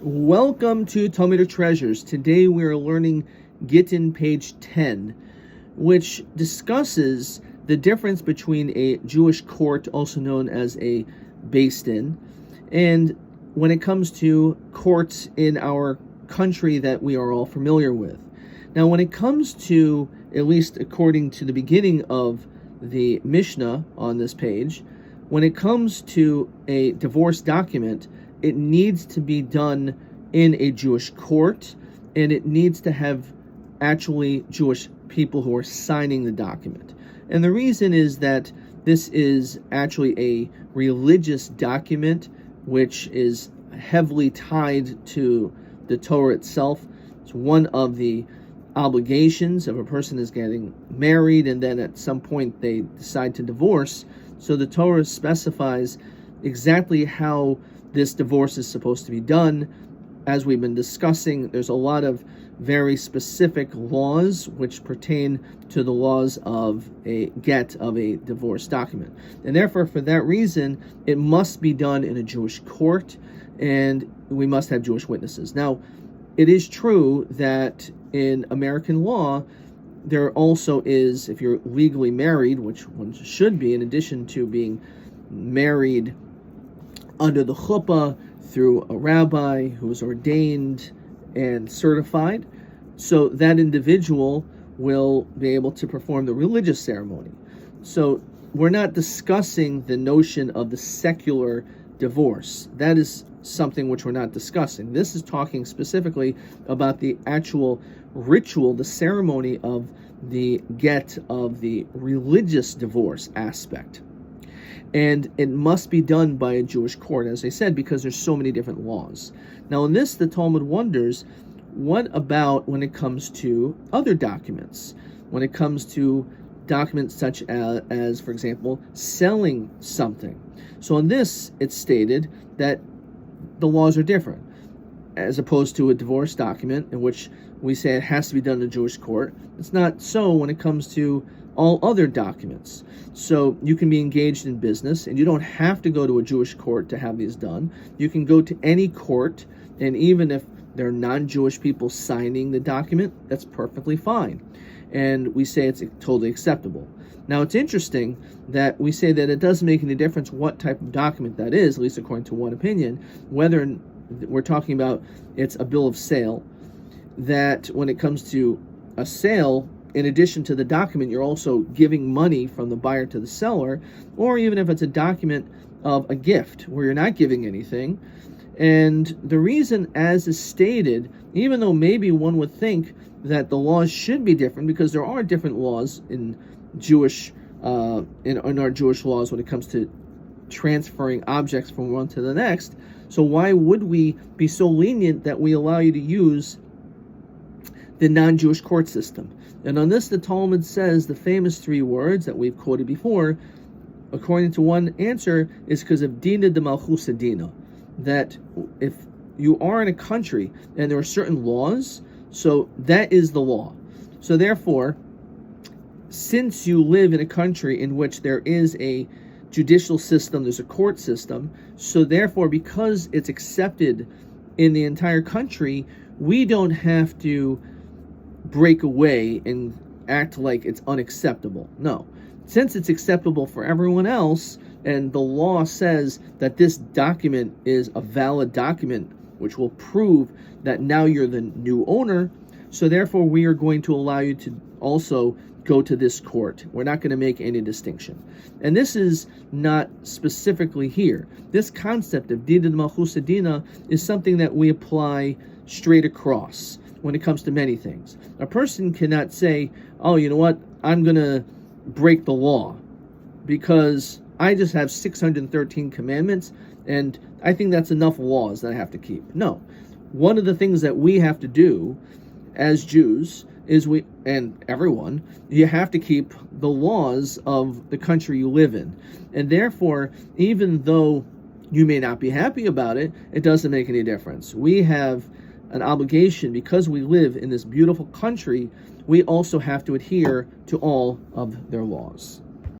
Welcome to Talmudic Treasures. Today we are learning Gittin, page 10, which discusses the difference between a Jewish court, also known as a Beis Din, and when it comes to courts in our country that we are all familiar with. Now, when it comes to, at least according to the beginning of the Mishnah on this page, when it comes to a divorce document, it needs to be done in a Jewish court, and it needs to have actually Jewish people who are signing the document. And the reason is that this is actually a religious document which is heavily tied to the Torah itself. It's one of the obligations of a person is getting married and then at some point they decide to divorce. So the Torah specifies exactly how this divorce is supposed to be done. As we've been discussing, there's a lot of very specific laws which pertain to the laws of a get of a divorce document. And therefore, for that reason, it must be done in a Jewish court, and we must have Jewish witnesses. Now, it is true that in American law, there also is, if you're legally married, which one should be, in addition to being married under the chuppah through a rabbi who is ordained and certified, so that individual will be able to perform the religious ceremony. So we're not discussing the notion of the secular divorce. That is something which we're not discussing. This is talking specifically about the actual ritual, the ceremony of the get of the religious divorce aspect. And it must be done by a Jewish court, as I said, because there's so many different laws. Now, in this, the Talmud wonders, what about when it comes to other documents? When it comes to documents such as, for example, selling something. So in this, it's stated that the laws are different, as opposed to a divorce document in which we say it has to be done in a Jewish court. It's not so when it comes to all other documents. So you can be engaged in business, and you don't have to go to a Jewish court to have these done. You can go to any court, and even if there are non-Jewish people signing the document, that's perfectly fine. And we say it's totally acceptable. Now, it's interesting that we say that it doesn't make any difference what type of document that is, at least according to one opinion, whether we're talking about it's a bill of sale, that when it comes to a sale, in addition to the document, you're also giving money from the buyer to the seller, or even if it's a document of a gift where you're not giving anything. And the reason, as is stated, even though maybe one would think that the laws should be different, because there are different laws in Jewish, in our Jewish laws when it comes to transferring objects from one to the next. So why would we be so lenient that we allow you to use the non-Jewish court system? And on this, the Talmud says the famous three words that we've quoted before, according to one answer, is because of Dina de Malchusa Dina, that if you are in a country and there are certain laws, so that is the law. So therefore, since you live in a country in which there is a judicial system, there's a court system, so therefore, because it's accepted in the entire country, we don't have to break away and act like it's unacceptable. No. Since it's acceptable for everyone else, and the law says that this document is a valid document, which will prove that now you're the new owner, so therefore we are going to allow you to also go to this court. We're not going to make any distinction. And this is not specifically here. This concept of Dina de Malchusa Dina is something that we apply straight across when it comes to many things. A person cannot say, oh, you know what, I'm going to break the law because I just have 613 commandments and I think that's enough laws that I have to keep. No. One of the things that we have to do as Jews is and everyone, you have to keep the laws of the country you live in. And therefore, even though you may not be happy about it, it doesn't make any difference. We have an obligation, because we live in this beautiful country, we also have to adhere to all of their laws.